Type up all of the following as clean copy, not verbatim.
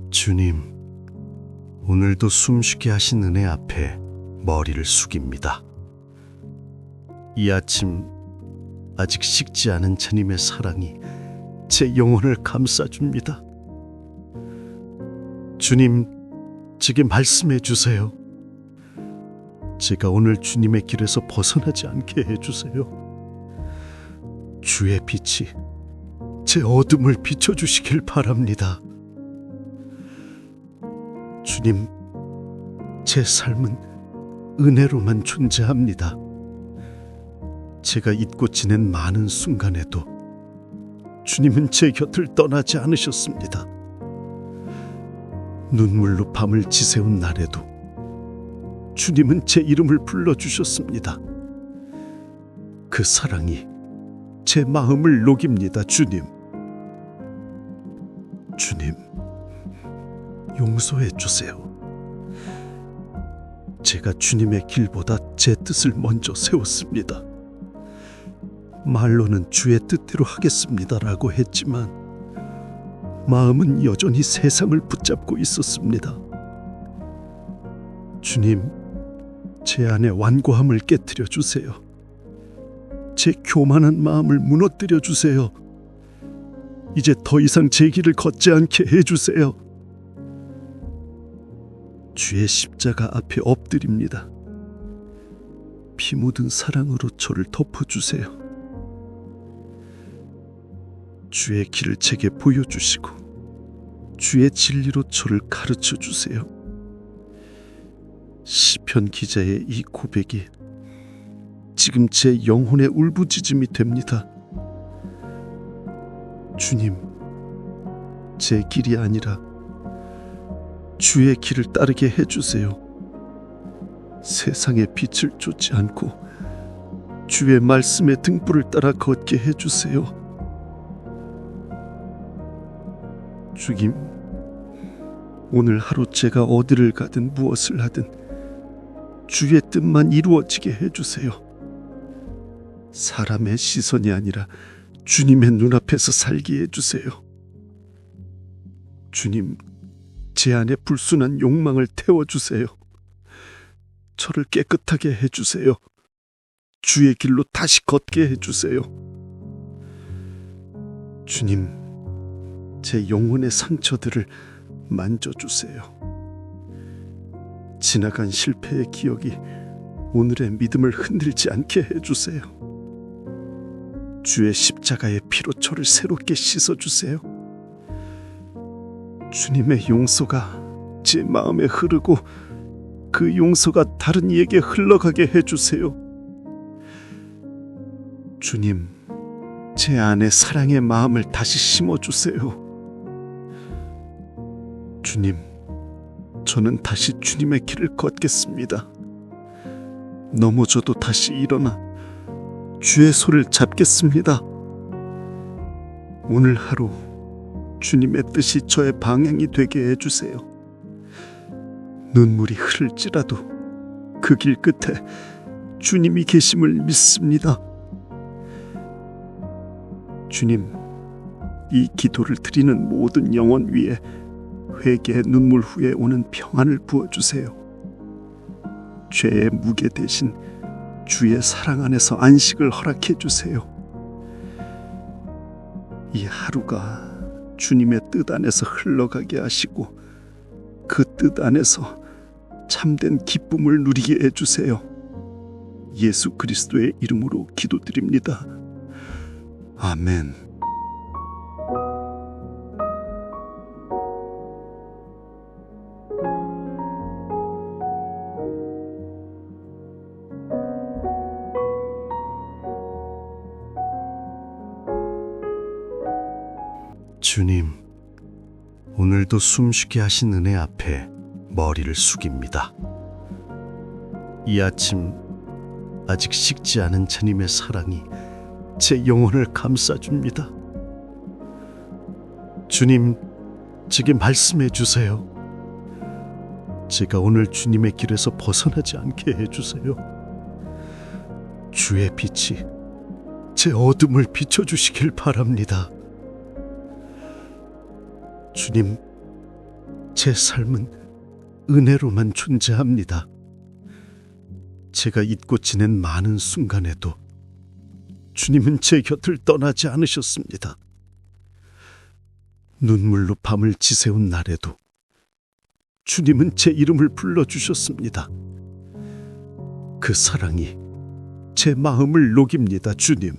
주님, 오늘도 숨쉬게 하신 은혜 앞에 머리를 숙입니다. 이 아침 아직 식지 않은 주님의 사랑이 제 영혼을 감싸줍니다. 주님, 제게 말씀해 주세요. 제가 오늘 주님의 길에서 벗어나지 않게 해주세요. 주의 빛이 제 어둠을 비춰주시길 바랍니다. 주님, 제 삶은 은혜로만 존재합니다. 제가 잊고 지낸 많은 순간에도 주님은 제 곁을 떠나지 않으셨습니다. 눈물로 밤을 지새운 날에도 주님은 제 이름을 불러주셨습니다. 그 사랑이 제 마음을 녹입니다. 주님, 용서해 주세요. 제가 주님의 길보다 제 뜻을 먼저 세웠습니다. 말로는 주의 뜻대로 하겠습니다라고 했지만 마음은 여전히 세상을 붙잡고 있었습니다. 주님, 제 안에 완고함을 깨트려 주세요. 제 교만한 마음을 무너뜨려 주세요. 이제 더 이상 제 길을 걷지 않게 해주세요. 주의 십자가 앞에 엎드립니다. 피 묻은 사랑으로 저를 덮어주세요. 주의 길을 제게 보여주시고 주의 진리로 저를 가르쳐 주세요. 시편 기자의 이 고백이 지금 제 영혼의 울부짖음이 됩니다. 주님, 제 길이 아니라 주의 길을 따르게 해주세요. 세상의 빛을 쫓지 않고 주의 말씀의 등불을 따라 걷게 해주세요. 주님, 오늘 하루 제가 어디를 가든 무엇을 하든 주의 뜻만 이루어지게 해주세요. 사람의 시선이 아니라 주님의 눈앞에서 살게 해주세요. 주님, 제 안에 불순한 욕망을 태워주세요. 저를 깨끗하게 해주세요. 주의 길로 다시 걷게 해주세요. 주님, 제 영혼의 상처들을 만져주세요. 지나간 실패의 기억이 오늘의 믿음을 흔들지 않게 해주세요. 주의 십자가의 피로 저를 새롭게 씻어주세요. 주님의 용서가 제 마음에 흐르고 그 용서가 다른 이에게 흘러가게 해주세요. 주님, 제 안에 사랑의 마음을 다시 심어주세요. 주님, 저는 다시 주님의 길을 걷겠습니다. 넘어져도 다시 일어나 주의 손을 잡겠습니다. 오늘 하루 주님의 뜻이 저의 방향이 되게 해주세요. 눈물이 흐를지라도 그 길 끝에 주님이 계심을 믿습니다. 주님, 이 기도를 드리는 모든 영혼 위에 회개의 눈물 후에 오는 평안을 부어주세요. 죄의 무게 대신 주의 사랑 안에서 안식을 허락해 주세요. 이 하루가 주님의 뜻 안에서 흘러가게 하시고 그 뜻 안에서 참된 기쁨을 누리게 해주세요. 예수 그리스도의 이름으로 기도드립니다. 아멘. 주님, 오늘도 숨쉬게 하신 은혜 앞에 머리를 숙입니다. 이 아침 아직 식지 않은 주님의 사랑이 제 영혼을 감싸줍니다. 주님, 제게 말씀해 주세요. 제가 오늘 주님의 길에서 벗어나지 않게 해주세요. 주의 빛이 제 어둠을 비춰주시길 바랍니다. 주님, 제 삶은 은혜로만 존재합니다. 제가 잊고 지낸 많은 순간에도 주님은 제 곁을 떠나지 않으셨습니다. 눈물로 밤을 지새운 날에도 주님은 제 이름을 불러주셨습니다. 그 사랑이 제 마음을 녹입니다. 주님,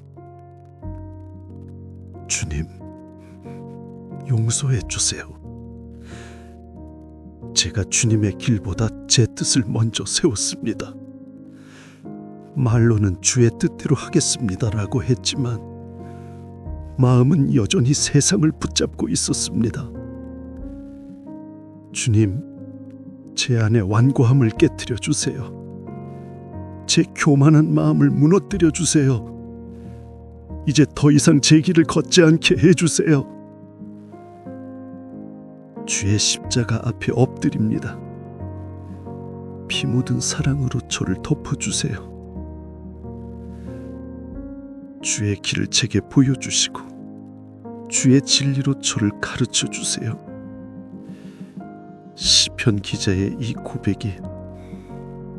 용서해 주세요. 제가 주님의 길보다 제 뜻을 먼저 세웠습니다. 말로는 주의 뜻대로 하겠습니다라고 했지만 마음은 여전히 세상을 붙잡고 있었습니다. 주님, 제 안에 완고함을 깨트려 주세요. 제 교만한 마음을 무너뜨려 주세요. 이제 더 이상 제 길을 걷지 않게 해주세요. 주의 십자가 앞에 엎드립니다. 피 묻은 사랑으로 저를 덮어주세요. 주의 길을 제게 보여주시고 주의 진리로 저를 가르쳐 주세요. 시편 기자의 이 고백이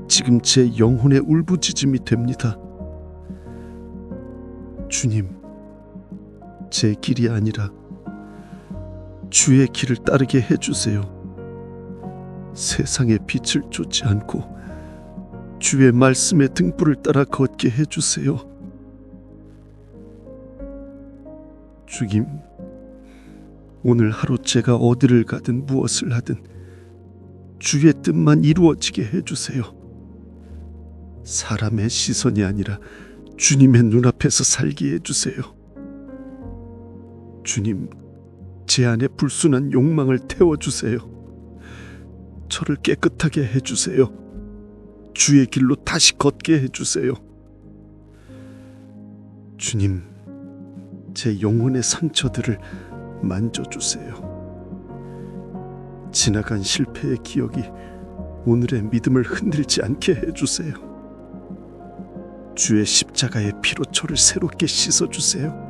지금 제 영혼의 울부짖음이 됩니다. 주님, 제 길이 아니라 주의 길을 따르게 해주세요. 세상의 빛을 쫓지 않고 주의 말씀의 등불을 따라 걷게 해주세요. 주님, 오늘 하루 제가 어디를 가든 무엇을 하든 주의 뜻만 이루어지게 해주세요. 사람의 시선이 아니라 주님의 눈앞에서 살게 해주세요. 주님, 제 안에 불순한 욕망을 태워주세요. 저를 깨끗하게 해주세요. 주의 길로 다시 걷게 해주세요. 주님, 제 영혼의 상처들을 만져주세요. 지나간 실패의 기억이 오늘의 믿음을 흔들지 않게 해주세요. 주의 십자가의 피로 저를 새롭게 씻어주세요.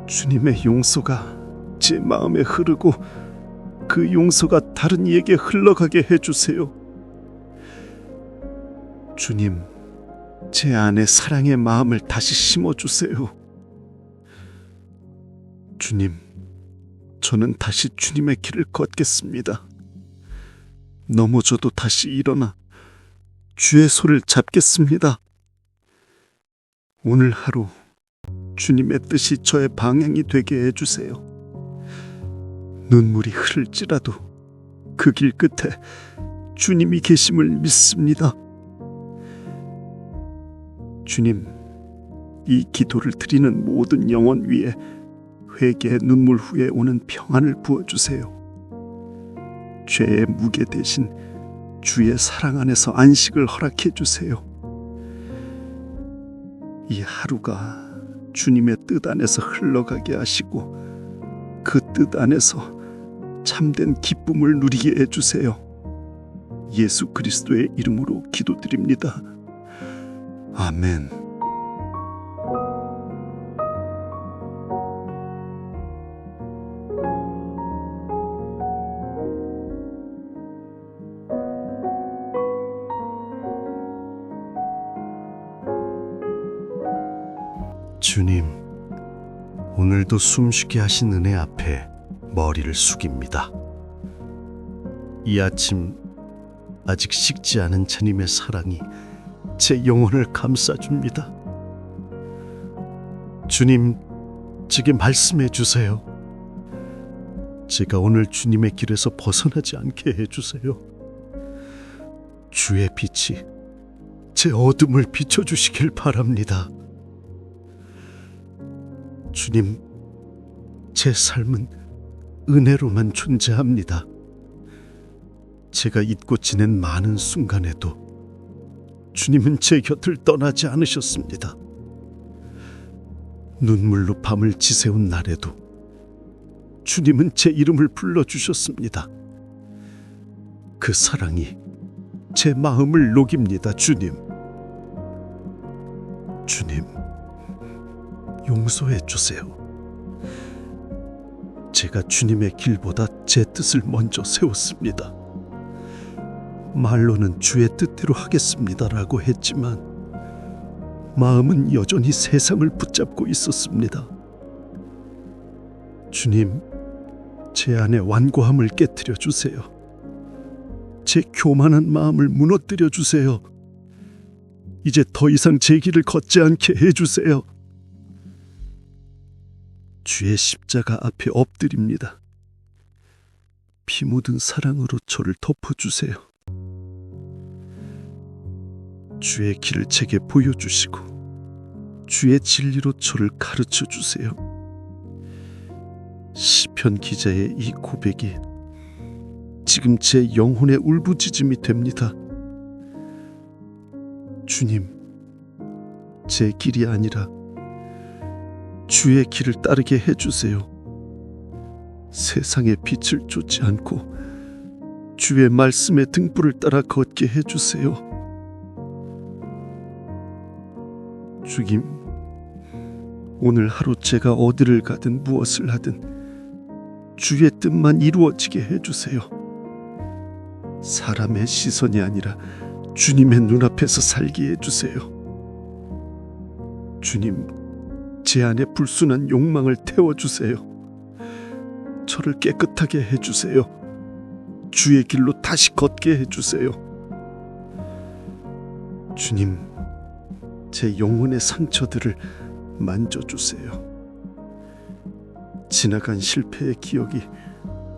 주님의 용서가 제 마음에 흐르고 그 용서가 다른 이에게 흘러가게 해주세요. 주님, 제 안에 사랑의 마음을 다시 심어주세요. 주님, 저는 다시 주님의 길을 걷겠습니다. 넘어져도 다시 일어나 주의 손을 잡겠습니다. 오늘 하루 주님의 뜻이 저의 방향이 되게 해주세요. 눈물이 흐를지라도 그 길 끝에 주님이 계심을 믿습니다. 주님, 이 기도를 드리는 모든 영혼 위에 회개의 눈물 후에 오는 평안을 부어주세요. 죄의 무게 대신 주의 사랑 안에서 안식을 허락해 주세요. 이 하루가 주님의 뜻 안에서 흘러가게 하시고 그 뜻 안에서 참된 기쁨을 누리게 해주세요. 예수 그리스도의 이름으로 기도드립니다. 아멘. 주님, 오늘도 숨쉬게 하신 은혜 앞에 머리를 숙입니다. 이 아침 아직 식지 않은 주님의 사랑이 제 영혼을 감싸줍니다. 주님, 제게 말씀해 주세요. 제가 오늘 주님의 길에서 벗어나지 않게 해주세요. 주의 빛이 제 어둠을 비춰주시길 바랍니다. 주님, 제 삶은 은혜로만 존재합니다. 제가 잊고 지낸 많은 순간에도 주님은 제 곁을 떠나지 않으셨습니다. 눈물로 밤을 지새운 날에도 주님은 제 이름을 불러주셨습니다. 그 사랑이 제 마음을 녹입니다. 주님, 용서해 주세요. 제가 주님의 길보다 제 뜻을 먼저 세웠습니다. 말로는 주의 뜻대로 하겠습니다라고 했지만 마음은 여전히 세상을 붙잡고 있었습니다. 주님, 제 안에 완고함을 깨트려 주세요. 제 교만한 마음을 무너뜨려 주세요. 이제 더 이상 제 길을 걷지 않게 해주세요. 주의 십자가 앞에 엎드립니다. 피 묻은 사랑으로 저를 덮어주세요. 주의 길을 제게 보여주시고 주의 진리로 저를 가르쳐 주세요. 시편 기자의 이 고백이 지금 제 영혼의 울부짖음이 됩니다. 주님, 제 길이 아니라 주의 길을 따르게 해주세요. 세상의 빛을 쫓지 않고 주의 말씀의 등불을 따라 걷게 해주세요. 주님, 오늘 하루 제가 어디를 가든 무엇을 하든 주의 뜻만 이루어지게 해주세요. 사람의 시선이 아니라 주님의 눈앞에서 살게 해주세요. 주님, 제 안에 불순한 욕망을 태워주세요. 저를 깨끗하게 해주세요. 주의 길로 다시 걷게 해주세요. 주님, 제 영혼의 상처들을 만져주세요. 지나간 실패의 기억이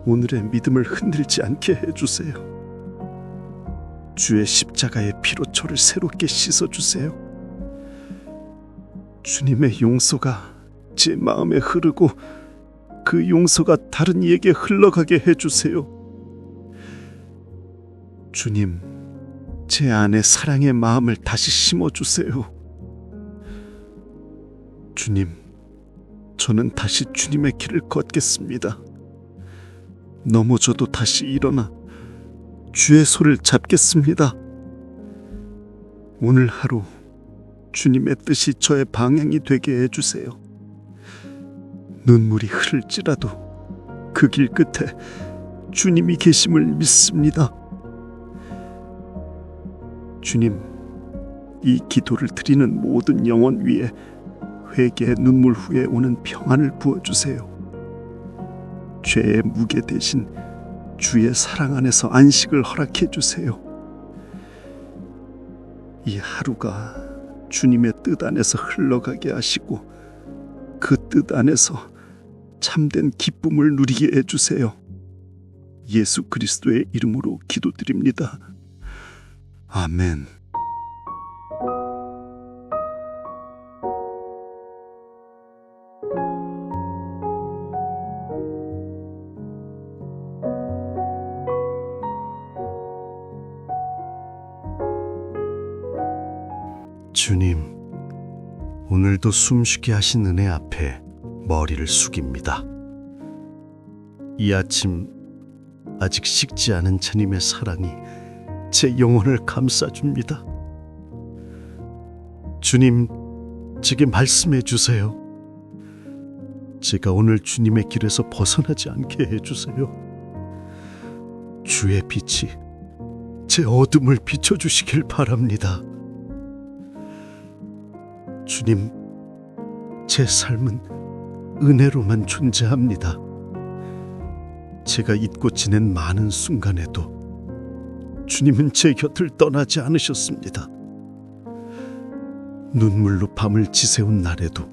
오늘의 믿음을 흔들지 않게 해주세요. 주의 십자가의 피로 저를 새롭게 씻어주세요. 주님의 용서가 제 마음에 흐르고 그 용서가 다른 이에게 흘러가게 해주세요. 주님, 제 안에 사랑의 마음을 다시 심어주세요. 주님, 저는 다시 주님의 길을 걷겠습니다. 넘어져도 다시 일어나 주의 손을 잡겠습니다. 오늘 하루 주님의 뜻이 저의 방향이 되게 해주세요. 눈물이 흐를지라도 그 길 끝에 주님이 계심을 믿습니다. 주님, 이 기도를 드리는 모든 영혼 위에 회개의 눈물 후에 오는 평안을 부어주세요. 죄의 무게 대신 주의 사랑 안에서 안식을 허락해 주세요. 이 하루가 주님의 뜻 안에서 흘러가게 하시고 그 뜻 안에서 참된 기쁨을 누리게 해주세요. 예수 그리스도의 이름으로 기도드립니다. 아멘. 주님, 오늘도 숨쉬게 하신 은혜 앞에 머리를 숙입니다. 이 아침 아직 식지 않은 주님의 사랑이 제 영혼을 감싸줍니다. 주님, 제게 말씀해 주세요. 제가 오늘 주님의 길에서 벗어나지 않게 해주세요. 주의 빛이 제 어둠을 비춰주시길 바랍니다. 주님, 제 삶은 은혜로만 존재합니다. 제가 잊고 지낸 많은 순간에도 주님은 제 곁을 떠나지 않으셨습니다. 눈물로 밤을 지새운 날에도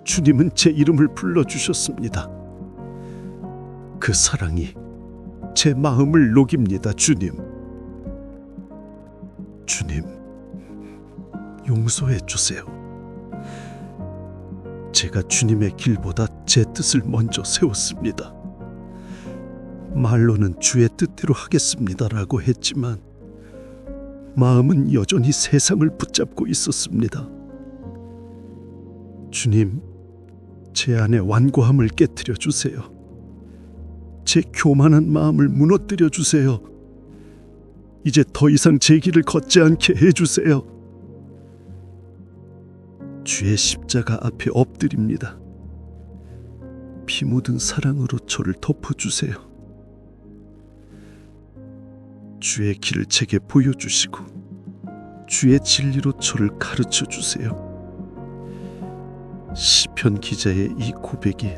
주님은 제 이름을 불러주셨습니다. 그 사랑이 제 마음을 녹입니다. 주님, 용서해 주세요. 제가 주님의 길보다 제 뜻을 먼저 세웠습니다. 말로는 주의 뜻대로 하겠습니다라고 했지만 마음은 여전히 세상을 붙잡고 있었습니다. 주님, 제 안에 완고함을 깨뜨려 주세요. 제 교만한 마음을 무너뜨려 주세요. 이제 더 이상 제 길을 걷지 않게 해주세요. 주의 십자가 앞에 엎드립니다. 피 묻은 사랑으로 저를 덮어주세요. 주의 길을 제게 보여주시고 주의 진리로 저를 가르쳐 주세요. 시편 기자의 이 고백이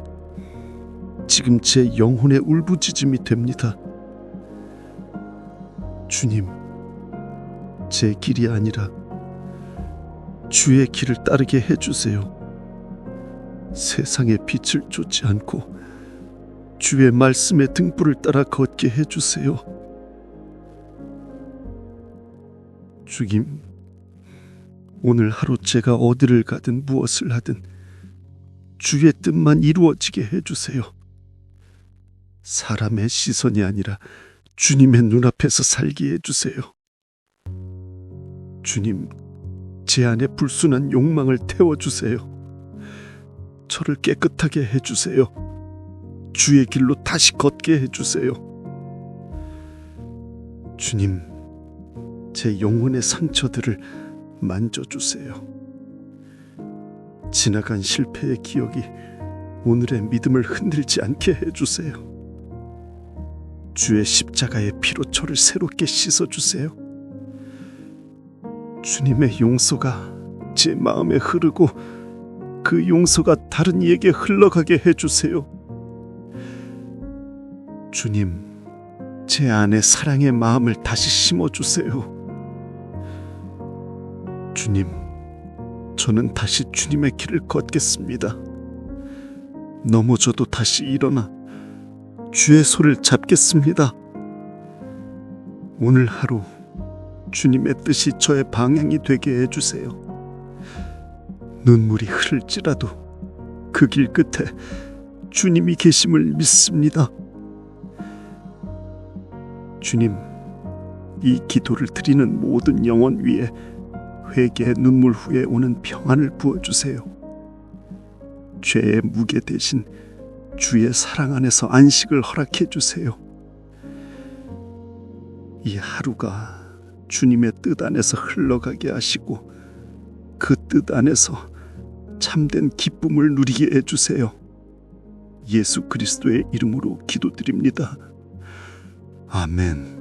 지금 제 영혼의 울부짖음이 됩니다. 주님, 제 길이 아니라 주의 길을 따르게 해주세요. 세상의 빛을 쫓지 않고 주의 말씀의 등불을 따라 걷게 해주세요. 주님, 오늘 하루 제가 어디를 가든 무엇을 하든 주의 뜻만 이루어지게 해주세요. 사람의 시선이 아니라 주님의 눈앞에서 살게 해주세요. 주님, 제 안에 불순한 욕망을 태워주세요. 저를 깨끗하게 해주세요. 주의 길로 다시 걷게 해주세요. 주님, 제 영혼의 상처들을 만져주세요. 지나간 실패의 기억이 오늘의 믿음을 흔들지 않게 해주세요. 주의 십자가의 피로 저를 새롭게 씻어주세요. 주님의 용서가 제 마음에 흐르고 그 용서가 다른 이에게 흘러가게 해주세요. 주님, 제 안에 사랑의 마음을 다시 심어주세요. 주님, 저는 다시 주님의 길을 걷겠습니다. 넘어져도 다시 일어나 주의 손을 잡겠습니다. 오늘 하루 주님의 뜻이 저의 방향이 되게 해주세요. 눈물이 흐를지라도 그 길 끝에 주님이 계심을 믿습니다. 주님, 이 기도를 드리는 모든 영혼 위에 회개의 눈물 후에 오는 평안을 부어주세요. 죄의 무게 대신 주의 사랑 안에서 안식을 허락해 주세요. 이 하루가 주님의 뜻 안에서 흘러가게 하시고 그 뜻 안에서 참된 기쁨을 누리게 해주세요. 예수 그리스도의 이름으로 기도드립니다. 아멘.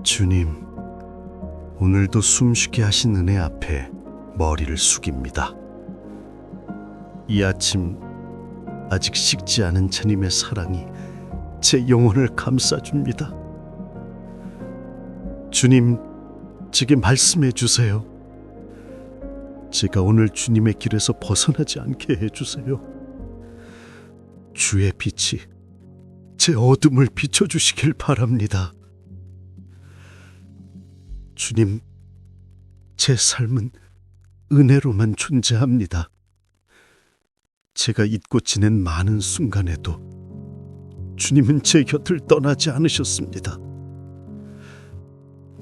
주님, 오늘도 숨쉬게 하신 은혜 앞에 머리를 숙입니다. 이 아침 아직 식지 않은 주님의 사랑이 제 영혼을 감싸줍니다. 주님, 제게 말씀해 주세요. 제가 오늘 주님의 길에서 벗어나지 않게 해주세요. 주의 빛이 제 어둠을 비춰주시길 바랍니다. 주님, 제 삶은 은혜로만 존재합니다. 제가 잊고 지낸 많은 순간에도 주님은 제 곁을 떠나지 않으셨습니다.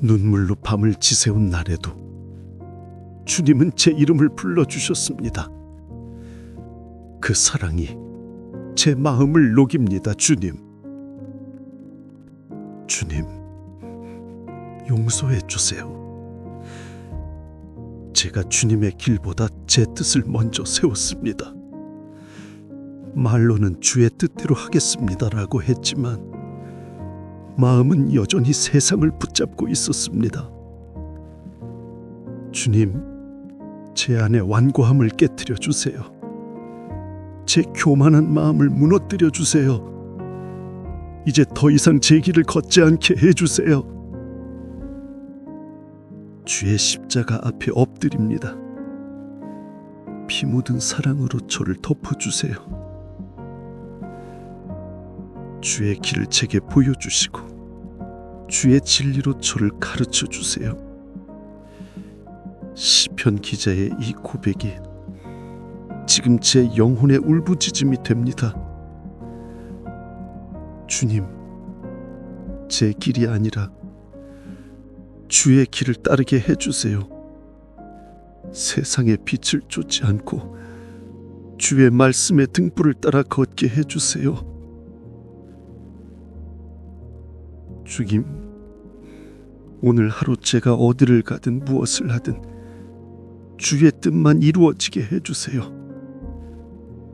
눈물로 밤을 지새운 날에도 주님은 제 이름을 불러주셨습니다. 그 사랑이 제 마음을 녹입니다. 주님, 용서해 주세요. 제가 주님의 길보다 제 뜻을 먼저 세웠습니다. 말로는 주의 뜻대로 하겠습니다라고 했지만 마음은 여전히 세상을 붙잡고 있었습니다. 주님, 제 안에 완고함을 깨뜨려 주세요. 제 교만한 마음을 무너뜨려 주세요. 이제 더 이상 제 길을 걷지 않게 해주세요. 주의 십자가 앞에 엎드립니다. 피 묻은 사랑으로 저를 덮어주세요. 주의 길을 제게 보여주시고 주의 진리로 저를 가르쳐 주세요. 시편 기자의 이 고백이 지금 제 영혼의 울부짖음이 됩니다. 주님, 제 길이 아니라 주의 길을 따르게 해주세요. 세상의 빛을 쫓지 않고 주의 말씀의 등불을 따라 걷게 해주세요. 주님, 오늘 하루 제가 어디를 가든 무엇을 하든 주의 뜻만 이루어지게 해주세요.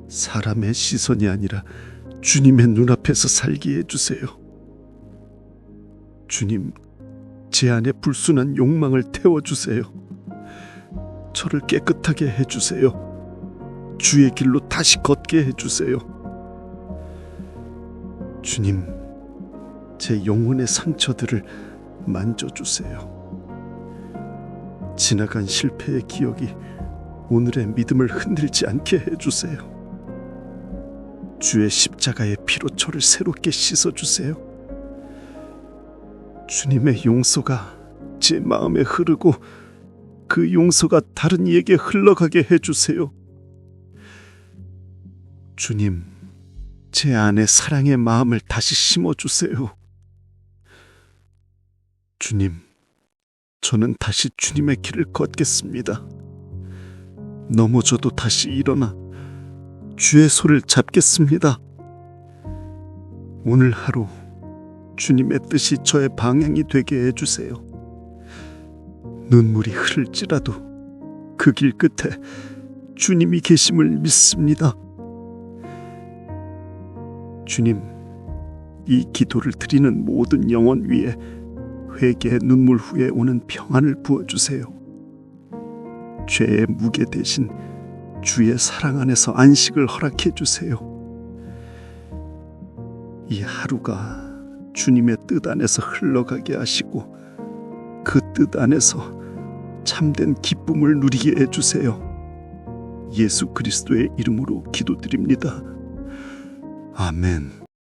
사람의 시선이 아니라 주님의 눈앞에서 살게 해주세요. 주님, 제 안에 불순한 욕망을 태워주세요. 저를 깨끗하게 해주세요. 주의 길로 다시 걷게 해주세요. 주님, 제 영혼의 상처들을 만져주세요. 지나간 실패의 기억이 오늘의 믿음을 흔들지 않게 해주세요. 주의 십자가의 피로 저를 새롭게 씻어주세요. 주님의 용서가 제 마음에 흐르고 그 용서가 다른 이에게 흘러가게 해주세요. 주님, 제 안에 사랑의 마음을 다시 심어주세요. 주님, 저는 다시 주님의 길을 걷겠습니다. 넘어져도 다시 일어나 주의 손을 잡겠습니다. 오늘 하루 주님의 뜻이 저의 방향이 되게 해주세요. 눈물이 흐를지라도 그 길 끝에 주님이 계심을 믿습니다. 주님, 이 기도를 드리는 모든 영혼 위에 회개의 눈물 후에 오는 평안을 부어주세요. 죄의 무게 대신 주의 사랑 안에서 안식을 허락해 주세요. 이 하루가 주님의 뜻 안에서 흘러가게 하시고 그 뜻 안에서 참된 기쁨을 누리게 해주세요. 예수 그리스도의 이름으로 기도드립니다. 아멘.